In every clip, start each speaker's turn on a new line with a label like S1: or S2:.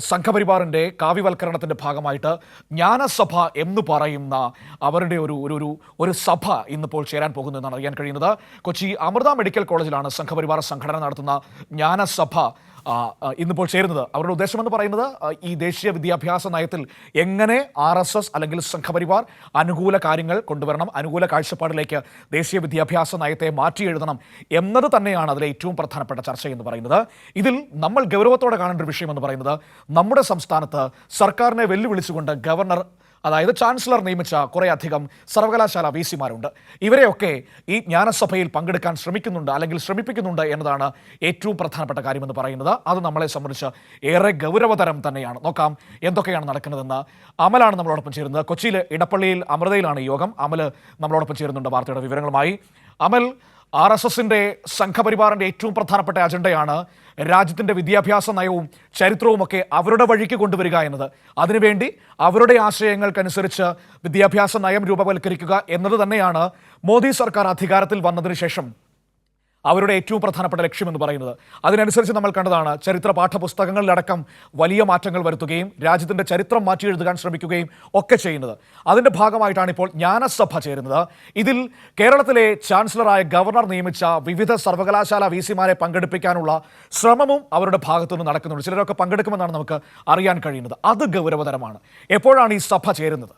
S1: സംഘപരിവാറിൻ്റെ കാവ്യവൽക്കരണത്തിൻ്റെ ഭാഗമായിട്ട് ജ്ഞാനസഭ എന്ന് പറയുന്ന അവരുടെ ഒരു സഭ ഇന്നിപ്പോൾ ചേരാൻ പോകുന്നു എന്നാണ് അറിയാൻ കഴിയുന്നത്. കൊച്ചി അമൃത മെഡിക്കൽ കോളേജിലാണ് സംഘപരിവാർ സംഘടന നടത്തുന്ന ജ്ഞാനസഭ ഇന്നിപ്പോൾ ചേരുന്നത്. അവരുടെ ഉദ്ദേശമെന്ന് പറയുന്നത് ഈ ദേശീയ വിദ്യാഭ്യാസ നയത്തിൽ എങ്ങനെ RSS അല്ലെങ്കിൽ സംഘപരിവാർ അനുകൂല കാര്യങ്ങൾ കൊണ്ടുവരണം, അനുകൂല കാഴ്ചപ്പാടിലേക്ക് ദേശീയ വിദ്യാഭ്യാസ നയത്തെ മാറ്റി എഴുതണം എന്നത് തന്നെയാണ് അതിലെ ഏറ്റവും പ്രധാനപ്പെട്ട ചർച്ച എന്ന് പറയുന്നത്. ഇതിൽ നമ്മൾ ഗൗരവത്തോടെ കാണേണ്ട ഒരു വിഷയം എന്ന് പറയുന്നത് നമ്മുടെ സംസ്ഥാനത്ത് സർക്കാരിനെ വെല്ലുവിളിച്ചുകൊണ്ട് ഗവർണർ, അതായത് ചാൻസലർ നിയമിച്ച കുറേയധികം സർവകലാശാല VC-മാരുണ്ട്. ഇവരെയൊക്കെ ഈ ജ്ഞാനസഭയിൽ പങ്കെടുക്കാൻ ശ്രമിക്കുന്നുണ്ട് അല്ലെങ്കിൽ ശ്രമിപ്പിക്കുന്നുണ്ട് എന്നതാണ് ഏറ്റവും പ്രധാനപ്പെട്ട കാര്യമെന്ന് പറയുന്നത്. അത് നമ്മളെ സംബന്ധിച്ച് ഏറെ ഗൗരവതരം തന്നെയാണ്. നോക്കാം എന്തൊക്കെയാണ് നടക്കുന്നതെന്ന്. അമലാണ് നമ്മളോടൊപ്പം ചേരുന്നത്. കൊച്ചിയിലെ ഇടപ്പള്ളിയിൽ അമൃതയിലാണ് ഈ യോഗം. അമൽ നമ്മളോടൊപ്പം ചേരുന്നുണ്ട് വാർത്തയുടെ വിവരങ്ങളുമായി. അമൽ, RSSന്റെ സംഘപരിവാറിൻ്റെ ഏറ്റവും പ്രധാനപ്പെട്ട അജണ്ടയാണ് രാജ്യത്തിൻ്റെ വിദ്യാഭ്യാസ നയവും ചരിത്രവുമൊക്കെ അവരുടെ വഴിക്ക് കൊണ്ടുവരിക എന്നത്. അതിനുവേണ്ടി അവരുടെ ആശയങ്ങൾക്കനുസരിച്ച് വിദ്യാഭ്യാസ നയം രൂപവൽക്കരിക്കുക എന്നത് തന്നെയാണ് മോദി സർക്കാർ അധികാരത്തിൽ വന്നതിന് ശേഷം അവരുടെ ഏറ്റവും പ്രധാനപ്പെട്ട ലക്ഷ്യമെന്ന് പറയുന്നത്. അതിനനുസരിച്ച് നമ്മൾ കണ്ടതാണ് ചരിത്ര പാഠപുസ്തകങ്ങളിലടക്കം വലിയ മാറ്റങ്ങൾ വരുത്തുകയും രാജ്യത്തിൻ്റെ ചരിത്രം മാറ്റി എഴുതാൻ ശ്രമിക്കുകയും ഒക്കെ ചെയ്യുന്നത്. അതിൻ്റെ ഭാഗമായിട്ടാണ് ഇപ്പോൾ ജ്ഞാനസഭ ചേരുന്നത്. ഇതിൽ കേരളത്തിലെ ചാൻസലറായ ഗവർണർ നിയമിച്ച വിവിധ സർവകലാശാല VC-മാരെ പങ്കെടുപ്പിക്കാനുള്ള ശ്രമവും അവരുടെ ഭാഗത്തുനിന്ന് നടക്കുന്നുണ്ട്. ചിലരൊക്കെ പങ്കെടുക്കുമെന്നാണ് നമുക്ക് അറിയാൻ കഴിയുന്നത്. അത് ഗൗരവതരമാണ്. എപ്പോഴാണ് ഈ സഭ ചേരുന്നത്?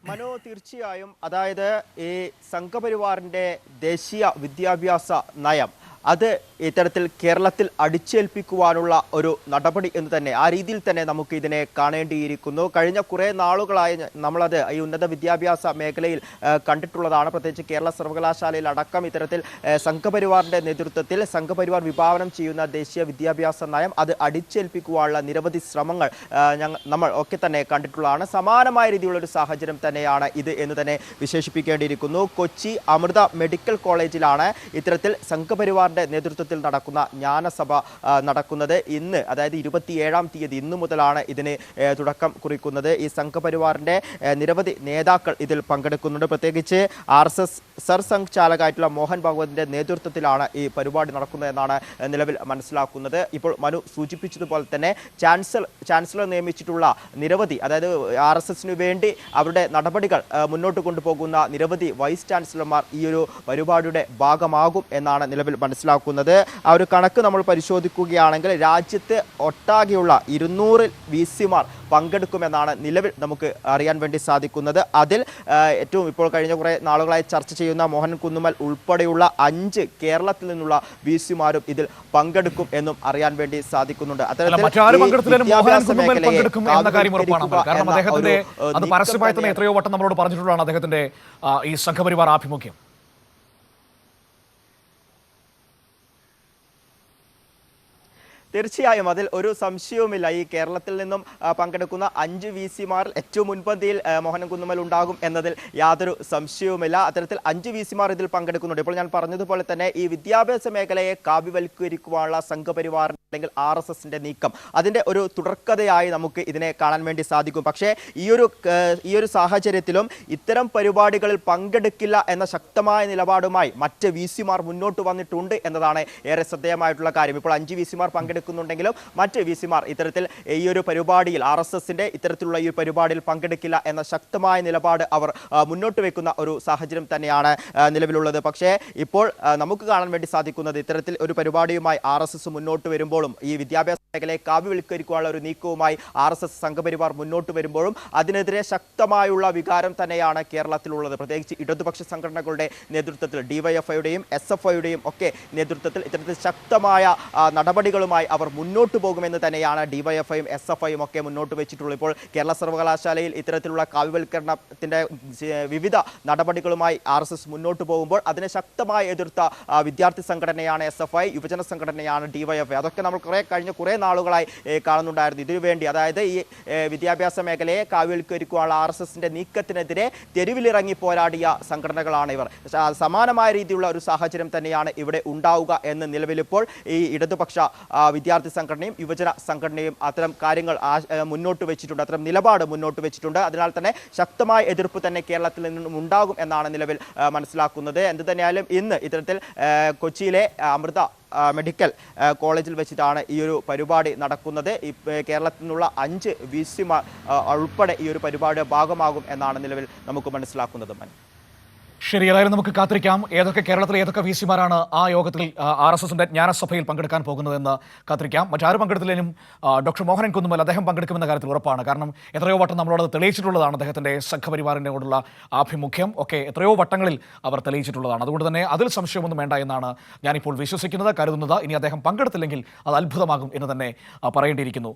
S2: മനോ, തീർച്ചയായും അതായത് ഈ സംഘപരിവാറിൻ്റെ ദേശീയ വിദ്യാഭ്യാസ നയം അത് ഇത്തരത്തിൽ കേരളത്തിൽ അടിച്ചേൽപ്പിക്കുവാനുള്ള ഒരു നടപടി എന്ന് തന്നെ ആ രീതിയിൽ തന്നെ നമുക്ക് ഇതിനെ കാണേണ്ടിയിരിക്കുന്നു. കഴിഞ്ഞ കുറേ നാളുകളായി നമ്മളത് ഈ ഉന്നത വിദ്യാഭ്യാസ മേഖലയിൽ കണ്ടിട്ടുള്ളതാണ്. പ്രത്യേകിച്ച് കേരള സർവകലാശാലയിൽ അടക്കം ഇത്തരത്തിൽ സംഘപരിവാറിൻ്റെ നേതൃത്വത്തിൽ സംഘപരിവാർ വിഭാവനം ചെയ്യുന്ന ദേശീയ വിദ്യാഭ്യാസ നയം അത് അടിച്ചേൽപ്പിക്കുവാനുള്ള നിരവധി ശ്രമങ്ങൾ നമ്മൾ ഒക്കെ തന്നെ കണ്ടിട്ടുള്ളതാണ്. സമാനമായ രീതിയിലുള്ള ഒരു സാഹചര്യം തന്നെയാണ് ഇത് എന്ന് തന്നെ വിശേഷിപ്പിക്കേണ്ടിയിരിക്കുന്നു. കൊച്ചി അമൃത മെഡിക്കൽ കോളേജിലാണ് ഇത്തരത്തിൽ സംഘപരിവാറിൻ്റെ നേതൃത്വത്തിൽ നടക്കുന്ന ജ്ഞാനസഭ നടക്കുന്നത്. ഇന്ന്, അതായത് 27-ാം തീയതി, ഇന്നു മുതലാണ് ഇതിന് തുടക്കം കുറിക്കുന്നത്. ഈ സംഘപരിവാറിൻ്റെ നിരവധി നേതാക്കൾ ഇതിൽ പങ്കെടുക്കുന്നുണ്ട്. പ്രത്യേകിച്ച് RSS സർസംഘ് ചാലകായിട്ടുള്ള മോഹൻ ഭാഗവതിൻ്റെ നേതൃത്വത്തിലാണ് ഈ പരിപാടി നടക്കുന്നതെന്നാണ് നിലവിൽ മനസ്സിലാക്കുന്നത്. ഇപ്പോൾ മനു സൂചിപ്പിച്ചതുപോലെ തന്നെ ചാൻസലർ നിയമിച്ചിട്ടുള്ള നിരവധി, അതായത് RSSനു വേണ്ടി അവരുടെ നടപടികൾ മുന്നോട്ട് കൊണ്ടുപോകുന്ന നിരവധി വൈസ് ചാൻസലർമാർ ഈ ഒരു പരിപാടിയുടെ ഭാഗമാകും എന്നാണ് നിലവിൽ മനസ്സിലാക്കുന്നത്. ആ ഒരു കണക്ക് നമ്മൾ പരിശോധിക്കുകയാണെങ്കിൽ രാജ്യത്ത് ഒട്ടാകെയുള്ള 200 VC-മാർ പങ്കെടുക്കുമെന്നാണ് നിലവിൽ നമുക്ക് അറിയാൻ വേണ്ടി സാധിക്കുന്നത്. അതിൽ ഏറ്റവും ഇപ്പോൾ കഴിഞ്ഞ കുറേ നാളുകളായി ചർച്ച ചെയ്യുന്ന മോഹൻ കുന്നുമ്മൽ ഉൾപ്പെടെയുള്ള 5 കേരളത്തിൽ നിന്നുള്ള VC-മാരും ഇതിൽ പങ്കെടുക്കും എന്നും അറിയാൻ വേണ്ടി സാധിക്കുന്നുണ്ട്.
S1: എത്രയോ വട്ടം നമ്മളോട് പറഞ്ഞിട്ടുള്ളതാണ് അദ്ദേഹത്തിന്റെ ഈ സംഘപരിവാർ ആഭിമുഖ്യം.
S2: തീർച്ചയായും അതിൽ ഒരു സംശയവുമില്ല. ഈ കേരളത്തിൽ നിന്നും പങ്കെടുക്കുന്ന 5 VC-മാർ ഏറ്റവും മുൻപന്തിയിൽ മോഹൻ കുന്നുമ്മൽ ഉണ്ടാകും എന്നതിൽ യാതൊരു സംശയവുമില്ല. അത്തരത്തിൽ 5 VC-മാർ ഇതിൽ പങ്കെടുക്കുന്നുണ്ട്. ഇപ്പോൾ ഞാൻ പറഞ്ഞതുപോലെ തന്നെ ഈ വിദ്യാഭ്യാസ മേഖലയെ കാവ്യവൽക്കരിക്കുവാനുള്ള സംഘപരിവാർ അല്ലെങ്കിൽ RSSന്റെ നീക്കം അതിൻ്റെ ഒരു തുടർക്കഥയായി നമുക്ക് ഇതിനെ കാണാൻ വേണ്ടി സാധിക്കും. പക്ഷേ ഈ ഒരു സാഹചര്യത്തിലും ഇത്തരം പരിപാടികളിൽ പങ്കെടുക്കില്ല എന്ന ശക്തമായ നിലപാടുമായി മറ്റ് VC-മാർ മുന്നോട്ട് വന്നിട്ടുണ്ട് എന്നതാണ് ഏറെ ശ്രദ്ധേയമായിട്ടുള്ള കാര്യം. ഇപ്പോൾ 5 VC-മാർ പങ്കെടുക്കുന്നുണ്ടെങ്കിലും മറ്റ് VC-മാർ ഇത്തരത്തിൽ ഈ ഒരു പരിപാടിയിൽ RSSന്റെ ഇത്തരത്തിലുള്ള ഈ പരിപാടിയിൽ പങ്കെടുക്കില്ല എന്ന ശക്തമായ നിലപാട് അവർ മുന്നോട്ട് വെക്കുന്ന ഒരു സാഹചര്യം തന്നെയാണ് നിലവിലുള്ളത്. പക്ഷേ ഇപ്പോൾ നമുക്ക് കാണാൻ വേണ്ടി സാധിക്കുന്നത് ഇത്തരത്തിൽ ഒരു പരിപാടിയുമായി RSS മുന്നോട്ട് വരുമ്പോഴും ഈ വിദ്യാഭ്യാസ മേഖലയെ കാവ്യവൽക്കരിക്കാനുള്ള ഒരു നീക്കവുമായി RSS സംഘപരിവാർ മുന്നോട്ട് വരുമ്പോഴും അതിനെതിരെ ശക്തമായുള്ള വികാരം തന്നെയാണ് കേരളത്തിലുള്ളത്. പ്രത്യേകിച്ച് ഇടതുപക്ഷ സംഘടനകളുടെ നേതൃത്വത്തിൽ DYFIയുടെയും SFIയുടെയും ഒക്കെ നേതൃത്വത്തിൽ ഇത്തരത്തിൽ ശക്തമായ നടപടികളുമായി അവർ മുന്നോട്ട് പോകുമെന്ന് തന്നെയാണ് DYFIയും SFIയും ഒക്കെ മുന്നോട്ട് വെച്ചിട്ടുള്ളത്. ഇപ്പോൾ കേരള സർവകലാശാലയിൽ ഇത്തരത്തിലുള്ള കാവ്യവൽക്കരണത്തിൻ്റെ വിവിധ നടപടികളുമായി RSS മുന്നോട്ട് പോകുമ്പോൾ അതിനെ ശക്തമായി എതിർത്ത വിദ്യാർത്ഥി സംഘടനയാണ് SFI, യുവജന സംഘടനയാണ് DYFI. അതൊക്കെ നമ്മൾ കഴിഞ്ഞ കുറേ നാളുകളായി കാണുന്നുണ്ടായിരുന്നു. ഇതിനുവേണ്ടി, അതായത് ഈ വിദ്യാഭ്യാസ മേഖലയെ കാവ്യവൽക്കരിക്കുവാനുള്ള RSSന്റെ നീക്കത്തിനെതിരെ തെരുവിലിറങ്ങി പോരാടിയ സംഘടനകളാണ് ഇവർ. സമാനമായ രീതിയിലുള്ള ഒരു സാഹചര്യം തന്നെയാണ് ഇവിടെ ഉണ്ടാവുക എന്ന് നിലവിലിപ്പോൾ ഈ ഇടതുപക്ഷ വിദ്യാർത്ഥി സംഘടനയും യുവജന സംഘടനയും അത്തരം കാര്യങ്ങൾ മുന്നോട്ട് വെച്ചിട്ടുണ്ട്, അത്തരം നിലപാട് മുന്നോട്ട് വെച്ചിട്ടുണ്ട്. അതിനാൽ തന്നെ ശക്തമായ എതിർപ്പ് തന്നെ കേരളത്തിൽ നിന്നും ഉണ്ടാകും എന്നാണ് നിലവിൽ മനസ്സിലാക്കുന്നത്. എന്ത് തന്നെയായാലും ഇന്ന് ഇത്തരത്തിൽ കൊച്ചിയിലെ അമൃത മെഡിക്കൽ കോളേജിൽ വെച്ചിട്ടാണ് ഈ ഒരു പരിപാടി നടക്കുന്നത്. കേരളത്തിൽ നിന്നുള്ള 5 VC-മാർ ഉൾപ്പെടെ ഈ ഒരു പരിപാടിയുടെ ഭാഗമാകും എന്നാണ് നിലവിൽ നമുക്ക് മനസ്സിലാക്കുന്നത്.
S1: ശരി, ഏതായാലും നമുക്ക് കാത്തിരിക്കാം കേരളത്തിലെ ഏതൊക്കെ VC-മാരാണ് ആ യോഗത്തിൽ RSSന്റെ ജ്ഞാനസഭയിൽ പങ്കെടുക്കാൻ പോകുന്നതെന്ന് കാത്തിരിക്കാം. മറ്റാരും പങ്കെടുത്തില്ലെങ്കിലും ഡോക്ടർ മോഹനൻ കുന്നുമ്മൽ അദ്ദേഹം പങ്കെടുക്കുമെന്ന കാര്യത്തിൽ ഉറപ്പാണ്. കാരണം എത്രയോ വട്ടം നമ്മളോട് തെളിയിച്ചിട്ടുള്ളതാണ് അദ്ദേഹത്തിൻ്റെ സംഘപരിവാറിനോടുള്ള ആഭിമുഖ്യം ഒക്കെ എത്രയോ വട്ടങ്ങളിൽ അവർ തെളിയിച്ചിട്ടുള്ളതാണ്. അതുകൊണ്ട് തന്നെ അതിൽ സംശയമൊന്നും വേണ്ട എന്നാണ് ഞാനിപ്പോൾ വിശ്വസിക്കുന്നത്, കരുതുന്നത്. ഇനി അദ്ദേഹം പങ്കെടുത്തില്ലെങ്കിൽ അത് അത്ഭുതമാകും എന്ന് തന്നെ പറയേണ്ടിയിരിക്കുന്നു.